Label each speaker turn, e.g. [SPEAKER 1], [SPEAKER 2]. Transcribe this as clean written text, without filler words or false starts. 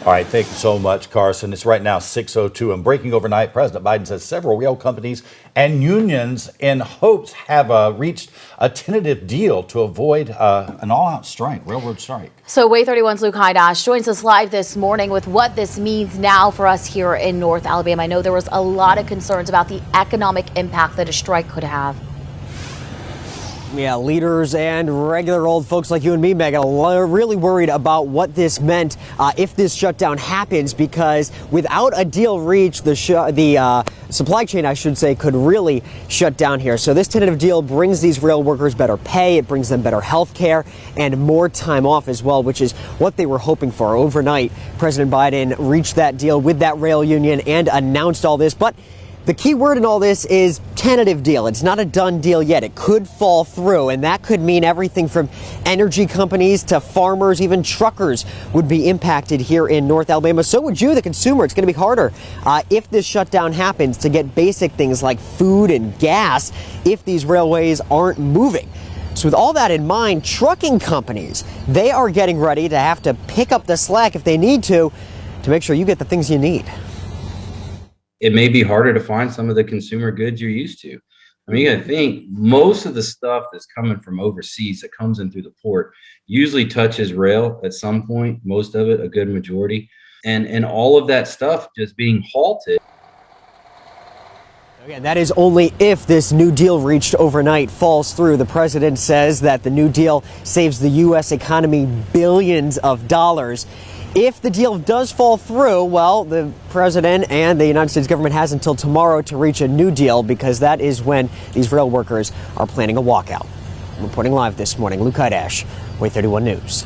[SPEAKER 1] All right, thank you so much, Carson. It's right now 6:02 and breaking overnight. President Biden says several rail companies and unions in hopes have reached a tentative deal to avoid an all-out strike, railroad strike.
[SPEAKER 2] So Way 31's Luke Hydash joins us live this morning with what this means now for us here in North Alabama. I know there was a lot of concerns about the economic impact that a strike could have.
[SPEAKER 3] Yeah, leaders and regular old folks like you and me, Megan, are really worried about what this meant if this shutdown happens, because without a deal reached, the supply chain, I should say, could really shut down here. So this tentative deal brings these rail workers better pay, it brings them better health care and more time off as well, which is what they were hoping for. Overnight, President Biden reached that deal with that rail union and announced all this. But the key word in all this is tentative deal. It's not a done deal yet. It could fall through, and that could mean everything from energy companies to farmers, even truckers would be impacted here in North Alabama. So would you, the consumer. It's going to be harder if this shutdown happens to get basic things like food and gas if these railways aren't moving. So with all that in mind, trucking companies, they are getting ready to have to pick up the slack if they need to make sure you get the things you need.
[SPEAKER 4] It may be harder to find some of the consumer goods you're used to. I mean, you gotta think most of the stuff that's coming from overseas that comes in through the port usually touches rail at some point, most of it, a good majority. And all of that stuff just being halted.
[SPEAKER 3] Again, that is only if this new deal reached overnight falls through. The president says that the new deal saves the U.S. economy billions of dollars. If the deal does fall through, well, the president and the United States government has until tomorrow to reach a new deal, because that is when these rail workers are planning a walkout. Reporting live this morning, Luke Hydash, Way 31 News.